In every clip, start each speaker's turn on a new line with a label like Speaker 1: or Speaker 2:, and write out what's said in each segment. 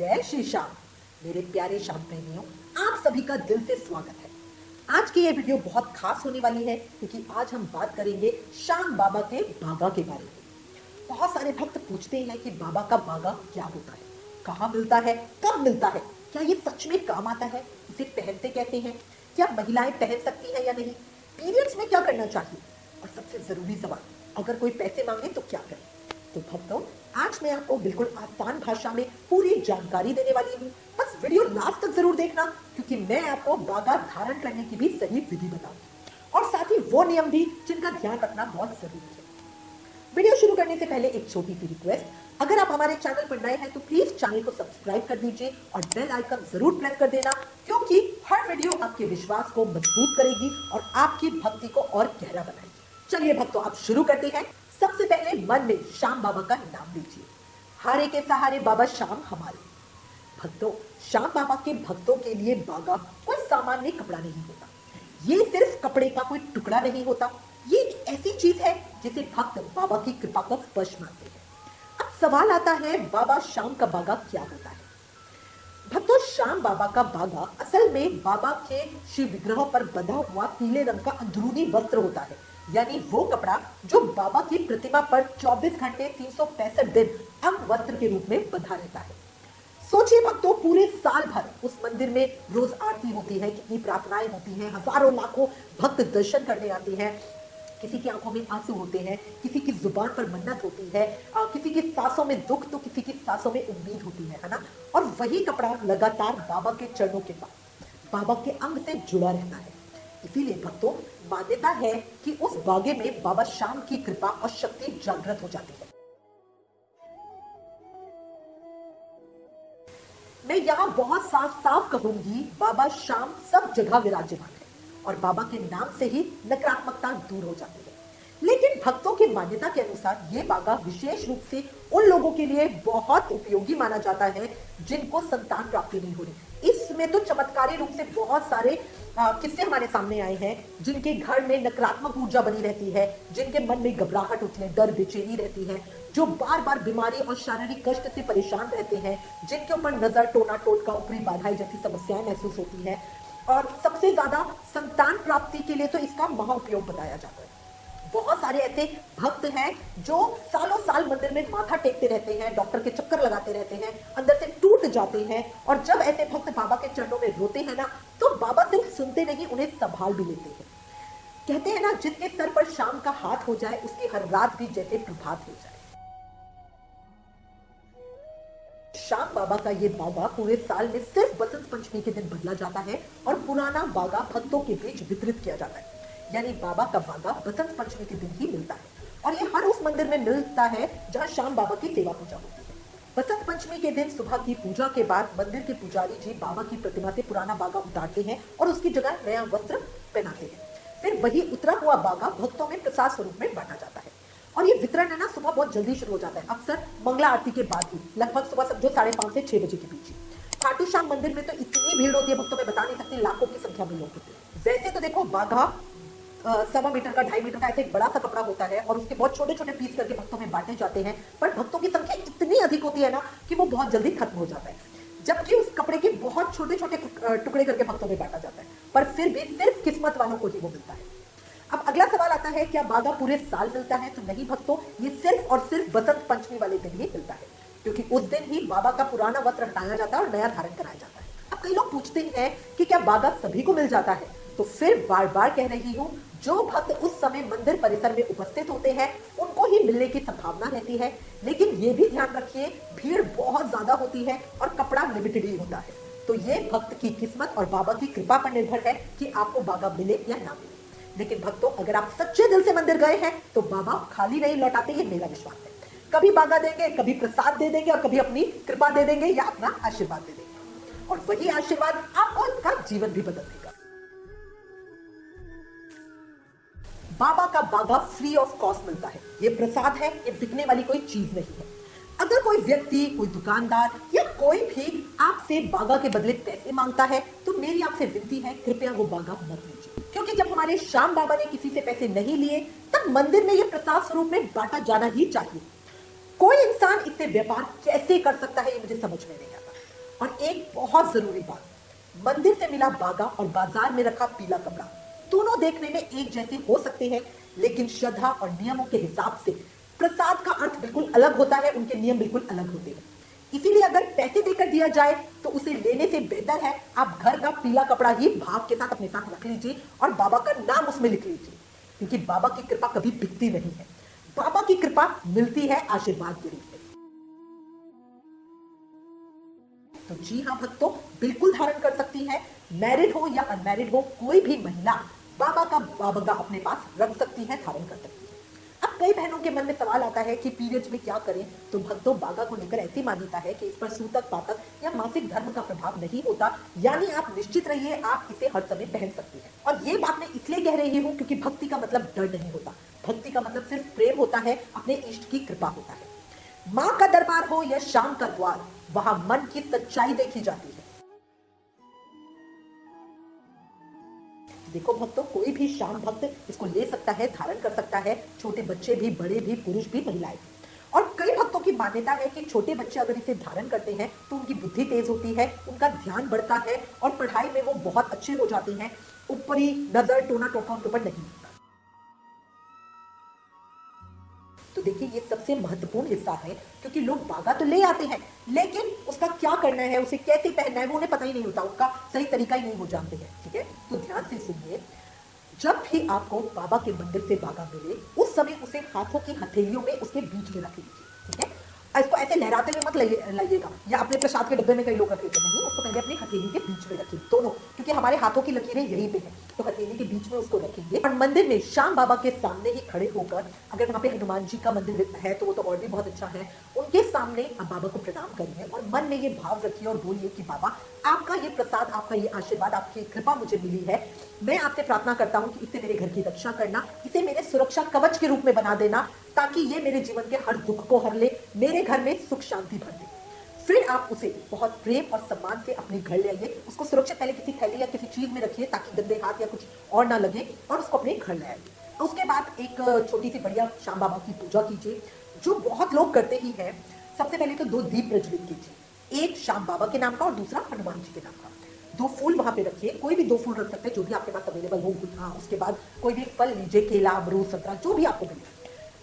Speaker 1: जय श्री श्याम। मेरे प्यारे श्याम प्रेमियों, आप सभी का दिल से स्वागत है। आज की ये वीडियो बहुत खास होने वाली है क्योंकि आज हम बात करेंगे श्याम बाबा के बागा के बारे में। बहुत सारे भक्त पूछते हैं कि बाबा का बागा क्या होता है, कहाँ मिलता है, कब मिलता है, क्या ये सच में काम आता है, इसे पहनते कैसे हैं, क्या महिलाएं पहन सकती हैं या नहीं, पीरियड्स में क्या करना चाहिए, और सबसे जरूरी सवाल, अगर कोई पैसे मांगे तो क्या करें। तो भक्तों, आज मैं आपको बिल्कुल आसान भाषा में पूरी जानकारी देने वाली हूँ। बस वीडियो लास्ट तक जरूर देखना क्योंकि मैं आपको बागा धारण करने की भी सही विधि बताऊंगी और साथ ही वो नियम भी जिनका ध्यान रखना बहुत जरूरी है। वीडियो शुरू करने से पहले एक छोटी सी रिक्वेस्ट, अगर आप हमारे चैनल पर नए हैं तो प्लीज चैनल को सब्सक्राइब कर दीजिए और बेल आइकन जरूर प्रेस कर देना क्योंकि हर वीडियो आपके विश्वास को मजबूत करेगी और आपकी भक्ति को और गहरा बनाएगी। चलिए भक्तों, आप शुरू करते हैं। सबसे पहले मन में श्याम बाबा का नाम लीजिए। हारे के सहारे बाबा श्याम हमारे। भक्तों, श्याम बाबा के भक्तों के लिए बागा कोई सामान्य कपड़ा नहीं होता। ये सिर्फ कपड़े का कोई टुकड़ा नहीं होता, ये एक ऐसी चीज है जिसे भक्त बाबा की कृपा का स्पर्श मानते हैं। अब सवाल आता है, बाबा श्याम का बागा क्या होता है। भक्तों, श्याम बाबा का बागा असल में बाबा के शिव विग्रह पर बंधा हुआ पीले रंग का अंदरूनी वस्त्र होता है, यानी वो कपड़ा जो बाबा की प्रतिमा पर 24 घंटे 365 दिन अंग वस्त्र के रूप में बंधा रहता है। सोचिए भक्तों, पूरे साल भर उस मंदिर में रोज आरती होती है, कितनी प्रार्थनाएं होती हैं, हजारों लाखों भक्त दर्शन करने आते हैं। किसी की आंखों में आंसू होते हैं, किसी की जुबान पर मन्नत होती है, किसी की सांसों में दुख तो किसी की सांसों में उम्मीद होती है ना। और वही कपड़ा लगातार बाबा के चरणों के पास बाबा के अंग से जुड़ा रहता है। इसीलिए भक्तों, मान्यता है कि उस बागे में बाबा श्याम की कृपा और शक्ति जागृत हो जाती है। मैं यहाँ बहुत साफ साफ कहूंगी, बाबा श्याम सब जगह विराजमान है और बाबा के नाम से ही नकारात्मकता दूर हो जाती है। लेकिन भक्तों की मान्यता के अनुसार ये बागा विशेष रूप से उन लोगों के लिए बहुत उपयोगी माना जाता है जिनको संतान प्राप्ति नहीं हो रही। इसमें तो चमत्कारी रूप से बहुत सारे किस्से हमारे सामने आए हैं, जिनके घर में नकारात्मक ऊर्जा बनी रहती है, जिनके मन में घबराहट होती है, डर बेचैनी रहती है, जो बार बार बीमारी और शारीरिक कष्ट से परेशान रहते हैं, जिनके ऊपर नजर, टोना टोटका, ऊपरी बाधाएं जैसी समस्याएं महसूस होती है। और सबसे ज्यादा संतान प्राप्ति के लिए तो इसका महा उपयोग बताया जाता है। बहुत सारे ऐसे भक्त हैं जो सालों साल मंदिर में माथा टेकते रहते हैं, डॉक्टर के चक्कर लगाते रहते हैं, अंदर से टूट जाते हैं। और जब ऐसे भक्त बाबा के चरणों में रोते हैं ना, तो बाबा सिर्फ सुनते नहीं, उन्हें संभाल भी लेते हैं। कहते हैं ना, जिसके सर पर शाम का हाथ हो जाए उसकी हर रात भी जैसे प्रभात हो जाए। श्याम बाबा का ये बागा पूरे साल में सिर्फ बसंत पंचमी के दिन बदला जाता है और पुराना बागा भक्तों के बीच वितरित किया जाता है। यानी बाबा का बागा बसंत पंचमी के दिन ही मिलता है और ये हर उस मंदिर में मिलता है जहां श्याम बाबा की सेवा पूजा होती है। बसंत पंचमी के दिन सुबह की पूजा के बाद मंदिर के पुजारी जी बाबा की प्रतिमा से पुराना बागा उतारते हैं और उसकी जगह नया वस्त्र पहनाते हैं। फिर वही उतरा हुआ बागा भक्तों में प्रसाद स्वरूप में बांटा जाता है और ये वितरण है ना, सुबह बहुत जल्दी शुरू हो जाता है, अक्सर मंगला आरती के बाद ही, लगभग सुबह समझो 5:30 से 6 बजे के बीच ही। खाटू श्याम मंदिर में तो इतनी भीड़ होती है भक्तों, में बता नहीं सकती, लाखों की संख्या में लोग होते हैं। वैसे तो देखो, बागा 1.25 मीटर का, 2.5 मीटर का ऐसे एक बड़ा सा कपड़ा होता है और उसके बहुत छोटे छोटे पीस करके भक्तों में बांटे जाते हैं, पर भक्तों की संख्या इतनी अधिक होती है ना कि वो बहुत जल्दी खत्म हो जाता है, जबकि उस कपड़े के बहुत छोटे छोटे टुकड़े करके भक्तों में बांटा जाता है, पर फिर भी सिर्फ किस्मत वालों को ही वो मिलता है। अब अगला सवाल आता है, क्या बागा पूरे साल मिलता है? तो नहीं भक्तों, ये सिर्फ और सिर्फ बसंत पंचमी वाले दिन ही मिलता है, क्योंकि उस दिन ही बाबा का पुराना वस्त्र हटाया जाता है और नया धारण कराया जाता है। अब कई लोग पूछते हैं कि क्या बागा सभी को मिल जाता है? तो फिर बार बार कह रही हूँ, जो भक्त उस समय मंदिर परिसर में उपस्थित होते हैं उनको ही मिलने की संभावना रहती है। लेकिन ये भी ध्यान रखिए, भीड़ बहुत ज्यादा होती है और कपड़ा लिमिटेड ही होता है, तो ये भक्त की किस्मत और बाबा की कृपा पर निर्भर है कि आपको बागा मिले या ना मिले। लेकिन भक्तों, अगर आप सच्चे दिल से मंदिर गए हैं तो बाबा खाली नहीं लौटाते, ये मेरा विश्वास है। कभी बागा देंगे, कभी प्रसाद दे देंगे और कभी अपनी कृपा दे देंगे या अपना आशीर्वाद दे देंगे, और वही आशीर्वाद आपको इनका जीवन भी बदल देगा। बाबा का बागा फ्री ऑफ कॉस्ट मिलता है, ये प्रसाद है, ये बिकने वाली कोई चीज नहीं है। अगर कोई व्यक्ति, कोई दुकानदार या कोई भी आपसे बागा के बदले पैसे मांगता है तो मेरी आपसे विनती है, कृपया वो बागा मत लीजिए, क्योंकि जब हमारे श्याम बाबा ने किसी से पैसे नहीं लिए तब मंदिर में ये प्रसाद स्वरूप में बांटा जाना ही चाहिए। कोई इंसान इससे व्यापार कैसे कर सकता है, ये मुझे समझ में नहीं आता। और एक बहुत जरूरी बात, मंदिर से मिला बागा और बाजार में रखा पीला कपड़ा दोनों देखने में एक जैसे हो सकते हैं, लेकिन श्रद्धा और नियमों के हिसाब से प्रसाद का अर्थ बिल्कुल अलग होता है, उनके नियम बिल्कुल अलग होते हैं। इसीलिए अगर पैसे देकर दिया जाए तो उसे लेने से बेहतर है आप घर का पीला कपड़ा ही भाव के साथ अपने साथ रख लीजिए और बाबा का नाम उसमें लिख लीजिए, क्योंकि बाबा की कृपा कभी बिकती नहीं है। बाबा की कृपा मिलती है आशीर्वाद के रूप में। तो जी हाँ भक्तों, बिल्कुल धारण कर सकती है, मैरिड हो या अनमैरिड हो, कोई भी महिला बाबा का बाबा अपने पास रख सकती है, धारण कर सकती है। अब कई बहनों के मन में सवाल आता है कि पीरियड्स में क्या करें। तो भक्तों, बागा को लेकर ऐसी मान्यता है कि इस पर सूतक पातक या मासिक धर्म का प्रभाव नहीं होता, यानी आप निश्चित रहिए, आप इसे हर समय पहन सकती हैं। और ये बात मैं इसलिए कह रही हूँ क्योंकि भक्ति का मतलब डर नहीं होता, भक्ति का मतलब सिर्फ प्रेम होता है, अपने इष्ट की कृपा होता है। माँ का दरबार हो या शाम का द्वार, वहां मन की सच्चाई देखी जाती है। देखो भक्तों, कोई भी श्याम भक्त इसको ले सकता है, धारण कर सकता है, छोटे बच्चे भी, बड़े भी, पुरुष भी, महिलाएं भी। और कई भक्तों की मान्यता है कि छोटे बच्चे अगर इसे धारण करते हैं तो उनकी बुद्धि तेज होती है, उनका ध्यान बढ़ता है और पढ़ाई में वो बहुत अच्छे हो जाते हैं, ऊपरी नजर टोना टोका उनके ऊपर नहीं होता। तो देखिए, ये सबसे महत्वपूर्ण हिस्सा है, क्योंकि लोग बागा तो ले आते हैं, लेकिन उसका क्या करना है, उसे कैसे पहनना है, वो उन्हें पता ही नहीं होता, उनका सही तरीका ही नहीं हो जानते हैं। ठीक है, तो ध्यान से सुनिए, जब भी आपको बाबा के मंदिर से बागा मिले, उस समय उसे हाथों की हथेलियों में उसके बीच में रख लीजिए। ठीक है, इसको ऐसे लहराते हुए मत लाइएगा, या अपने प्रसाद के डब्बे में कई लोग रख लेते नहीं, उसको पहले अपनी हथेली के बीच में रखिए, दोनों, क्योंकि हमारे हाथों की लकीरें यहीं पे है, तो हथेली के बीच में उसको रखेंगे। और मंदिर में श्याम बाबा के सामने ही खड़े होकर, अगर वहाँ पे हनुमान जी का मंदिर है तो वो तो और भी बहुत अच्छा है, उनके सामने आप बाबा को प्रणाम करिए और मन में ये भाव रखिए और बोलिए कि बाबा, आपका ये प्रसाद, आपका ये आशीर्वाद, आपकी कृपा मुझे मिली है, मैं आपसे प्रार्थना करता हूँ कि इसे मेरे घर की रक्षा करना, इसे मेरे सुरक्षा कवच के रूप में बना देना, ताकि ये मेरे जीवन के हर दुख को हर ले, मेरे घर में सुख शांति भर दे। फिर आप उसे बहुत प्रेम और सम्मान से अपने घर ले आइए, उसको सुरक्षित पहले किसी थैली या किसी चीज में रखिए ताकि गंदे हाथ या कुछ और ना लगे, और उसको अपने घर ले आइए। उसके बाद एक छोटी सी बढ़िया श्याम बाबा की पूजा कीजिए, जो बहुत लोग करते ही हैं। सबसे पहले तो 2 दीप प्रज्वलित कीजिए, एक श्याम बाबा के नाम का और दूसरा हनुमान जी के नाम का। 2 फूल वहां पे रखिए, कोई भी 2 फूल रख सकते हैं, जो भी आपके पास अवेलेबल हो। उसके बाद कोई भी फल लीजिए, केला, अमरूद, संतरा, जो भी आपको मिले।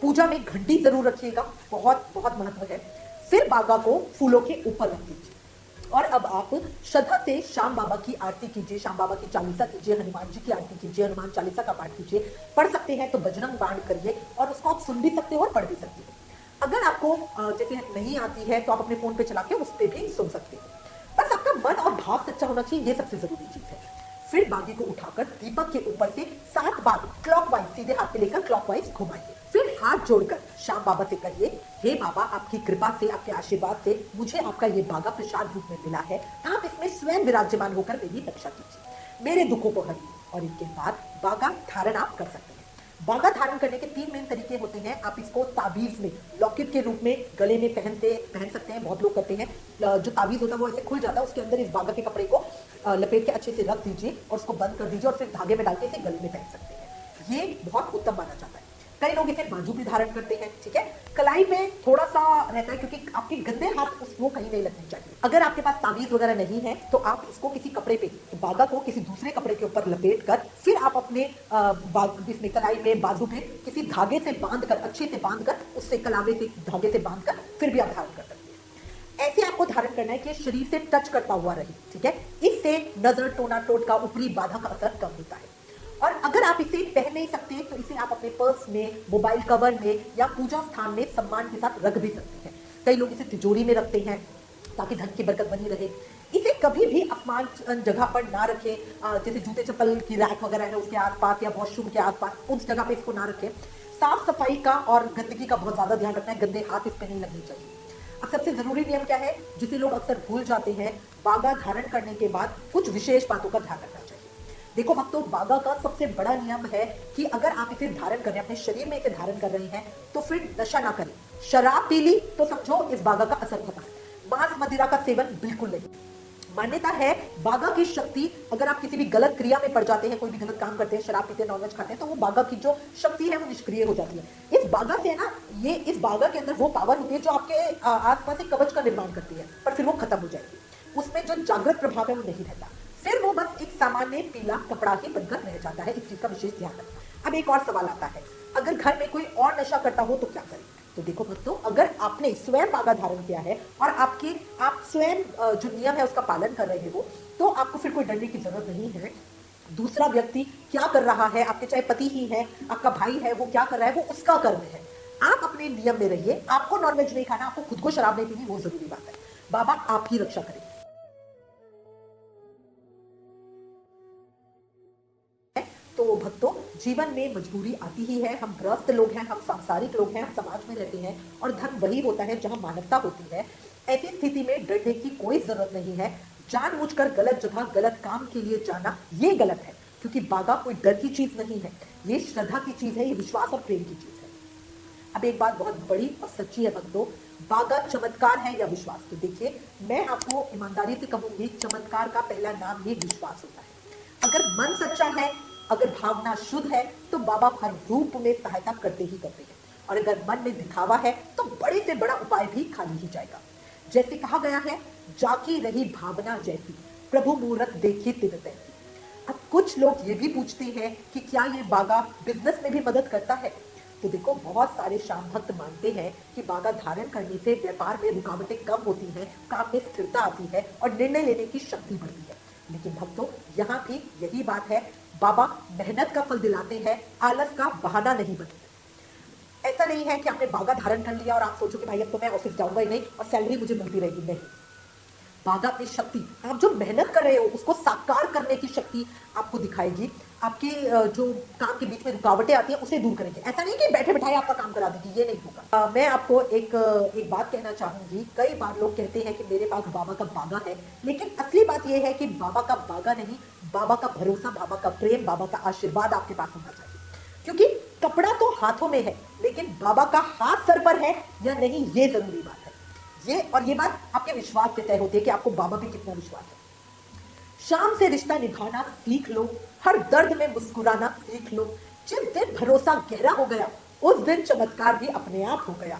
Speaker 1: पूजा में घंटी जरूर रखिएगा, बहुत बहुत महत्व है। फिर बागा को फूलों के ऊपर रख दीजिए और अब आप श्रद्धा से श्याम बाबा की आरती कीजिए, श्याम बाबा की चालीसा कीजिए, हनुमान जी की आरती कीजिए, हनुमान चालीसा का पाठ कीजिए। पढ़ सकते हैं तो बजरंग बाण करिए, और उसको आप सुन भी सकते हो और पढ़ भी सकते हो। अगर आपको जैसे नहीं आती है तो आप अपने फोन पे चला के उस पर भी सुन सकते हो। बस आपका मन और भाव सच्चा होना चाहिए, ये सबसे जरूरी चीज है। फिर बागी को उठाकर दीपक के ऊपर से 7 बार क्लॉकवाइज, सीधे हाथ पे लेकर क्लॉकवाइज घुमाइए। फिर हाथ जोड़कर श्याम बाबा से कहिए, हे बाबा, आपकी कृपा से, आपके आशीर्वाद से मुझे आपका ये बागा प्रसाद रूप में मिला है, आप इसमें स्वयं विराजमान होकर मेरी रक्षा कीजिए, मेरे दुखों को हरिए। और इसके बाद बागा धारण आप कर सकते हैं। बागा धारण करने के 3 मेन तरीके होते हैं। आप इसको ताबीज में, लॉकेट के रूप में गले में पहन सकते हैं, बहुत लोग करते हैं। जो ताबीज होता है वो ऐसे खुल जाता है, उसके अंदर इस बागा के कपड़े को लपेट के अच्छे से रख दीजिए और उसको बंद कर दीजिए और फिर धागे में डाल के इसे गले में पहन सकते हैं। ये बहुत उत्तम माना जाता है। कई लोग इसे बाजू पे धारण करते हैं। ठीक है, कलाई पे थोड़ा सा रहता है, क्योंकि आपके गंदे हाथ उसको कहीं नहीं लगने चाहिए। अगर आपके पास ताबीज वगैरह नहीं है तो आप इसको किसी कपड़े पे, बागा को किसी दूसरे कपड़े के ऊपर लपेट कर फिर आप अपने इसमें कलाई में, बाजू पे किसी धागे से बांध कर, अच्छे से बांध कर, उससे कलावे से, धागे से बांध कर फिर भी आप धारण कर सकते हैं। ऐसे आपको धारण करना है कि शरीर से टच करता हुआ रहे। ठीक है, इससे नजर, टोना टोटका, ऊपरी बाधा का असर कम होता है। और अगर आप इसे पहन नहीं सकते तो इसे आप अपने पर्स में, मोबाइल कवर में या पूजा स्थान में सम्मान के साथ रख भी सकते हैं। कई लोग इसे तिजोरी में रखते हैं ताकि धन की बरकत बनी रहे। इसे कभी भी अपमान जगह पर ना रखें, जैसे जूते चप्पल की रैक वगैरह है उसके आसपास या वॉशरूम के आसपास, उस जगह पे इसको ना रखें। साफ सफाई का और गंदगी का बहुत ज्यादा ध्यान रखना है, गंदे हाथ इस पे नहीं लगने चाहिए। अब सबसे जरूरी नियम क्या है, जिसे लोग अक्सर भूल जाते हैं, बागा धारण करने के बाद कुछ विशेष बातों का ध्यान रखना चाहिए। देखो भक्तों, बागा का सबसे बड़ा नियम है कि अगर आप इसे धारण कर रहे हैं, अपने शरीर में इसे धारण कर रहे हैं, तो फिर नशा ना करें। शराब पी ली तो समझो इस बागा का असर खत्म। मांस मदिरा का सेवन बिल्कुल नहीं। मान्यता है बागा की शक्ति, अगर आप किसी भी गलत क्रिया में पड़ जाते हैं, कोई भी गलत काम करते हैं, शराब पीते हैं, नॉनवेज खाते हैं, तो वो बागा की जो शक्ति है वो निष्क्रिय हो जाती है। इस बागा से ना, इस बागा के अंदर वो पावर होती है जो आपके आसपास एक कवच का निर्माण करती है, पर फिर वो खत्म हो जाएगी। उसमें जो जागृत प्रभाव है वो नहीं रहता, फिर वो बस एक सामान्य पीला कपड़ा ही बनकर रह जाता है। इस चीज का विशेष ध्यान रखना। अब एक और सवाल आता है, अगर घर में कोई और नशा करता हो तो क्या करें? तो देखो भक्तों, अगर आपने स्वयं बागा धारण किया है और आप स्वयं जो नियम है उसका पालन कर रहे हो, तो आपको फिर कोई डरने की जरूरत नहीं है। दूसरा व्यक्ति क्या कर रहा है, आपके चाहे पति ही है, आपका भाई है, वो क्या कर रहा है, वो उसका कर्म है। आप अपने नियम में रहिए। आपको नॉनवेज नहीं खाना, आपको खुद को शराब नहीं पीनी, वो जरूरी बात है। बाबा आपकी रक्षा करें। तो भक्तों, जीवन में मजबूरी आती ही है। हम ग्रस्त लोग हैं, हम सांसारिक लोग हैं, हम समाज में रहते हैं और धर्म वही होता है जहां मानवता होती है। ऐसी स्थिति में डरने की कोई जरूरत नहीं है। जानबूझकर गलत जगह गलत काम के लिए जाना ये गलत है, क्योंकि बागा कोई डर की चीज नहीं है, ये श्रद्धा की चीज है, ये विश्वास और प्रेम की चीज है। अब एक बात बहुत बड़ी और सच्ची है भक्तों, बागा चमत्कार है या विश्वास? तो देखिए, मैं आपको ईमानदारी से कहूंगी, चमत्कार का पहला नाम ही विश्वास होता है। अगर मन सच्चा है, अगर भावना शुद्ध है, तो बाबा हर रूप में सहायता करते ही करते हैं। और अगर मन में दिखावा है, तो बड़े से बड़ा उपाय भी खाली ही जाएगा। जैसे कहा गया है, जाकी रही भावना जैसी, प्रभु मूरत देखी तिन तैसी। अब कुछ लोग ये भी पूछते हैं कि क्या ये बागा बिजनेस में भी मदद करता है? तो देखो, बहुत सारे शाम भक्त मानते हैं कि बागा धारण करने से व्यापार में रुकावटें कम होती हैं, काम में स्थिरता आती है और निर्णय लेने की शक्ति बढ़ती है। लेकिन भक्तों, यहाँ भी यही बात है, बाबा मेहनत का फल दिलाते हैं, आलस का बहाना नहीं बनते। ऐसा नहीं है कि आपने बागा धारण कर लिया और आप सोचो कि भाई अब तो मैं ऑफिस जाऊंगा ही नहीं और सैलरी मुझे मिलती रहेगी। नहीं, बागा अपनी शक्ति, आप जो मेहनत कर रहे हो उसको साकार करने की शक्ति आपको दिखाएगी। आपके जो काम के बीच में रुकावटें आती हैं उसे दूर करेंगे। ऐसा नहीं कि बैठे बैठाए आपका काम करा देगी, ये नहीं होगा। मैं आपको एक बात कहना चाहूंगी। कई बार लोग कहते हैं कि मेरे पास बाबा का बागा है, लेकिन असली बात यह है कि बाबा का बागा नहीं, बाबा का भरोसा, बाबा का प्रेम, बाबा का आशीर्वाद आपके पास होना चाहिए। क्योंकि कपड़ा तो हाथों में है, लेकिन बाबा का हाथ सर पर है या नहीं, ये जरूरी बात है। ये बात आपके विश्वास से तय होती है कि आपको बाबा पे कितना विश्वास है। शाम से रिश्ता निभाना सीख लो, हर दर्द में मुस्कुराना सीख लो। जिस दिन भरोसा गहरा हो गया, उस दिन चमत्कार भी अपने आप हो गया।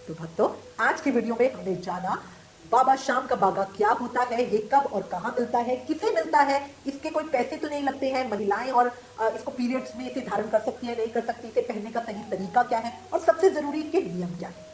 Speaker 1: तो भक्तों, आज की वीडियो में हमने जाना बाबा शाम का बागा क्या होता है, ये कब और कहाँ मिलता है, किसे मिलता है, इसके कोई पैसे तो नहीं लगते हैं, महिलाएं और इसको पीरियड्स में इसे धारण कर सकती है, नहीं कर सकती, इसे पहनने का सही तरीका क्या है और सबसे जरूरी इसके नियम क्या है।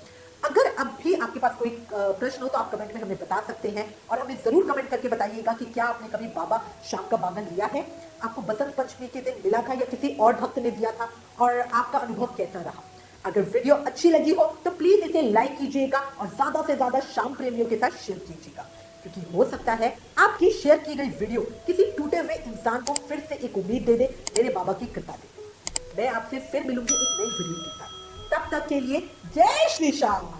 Speaker 1: अगर अब भी आपके पास कोई प्रश्न हो तो आप कमेंट में हमें बता सकते हैं और हमें जरूर कमेंट करके बताइएगा कि क्या आपने कभी बाबा शाम का बागा लिया है, आपको बसंत पंचमी के दिन मिला था या किसी और भक्त ने दिया था और आपका अनुभव कैसा रहा। अगर वीडियो अच्छी लगी हो तो प्लीज इसे लाइक कीजिएगा और ज्यादा से ज्यादा शाम प्रेमियों के साथ शेयर कीजिएगा, क्योंकि हो सकता है आपकी शेयर की गई वीडियो किसी टूटे हुए इंसान को फिर से एक उम्मीद दे दे, मेरे बाबा की कृपा दे। मैं आपसे फिर मिलूंगी एक नई वीडियो के साथ। तब तक के लिए जय श्री श्याम।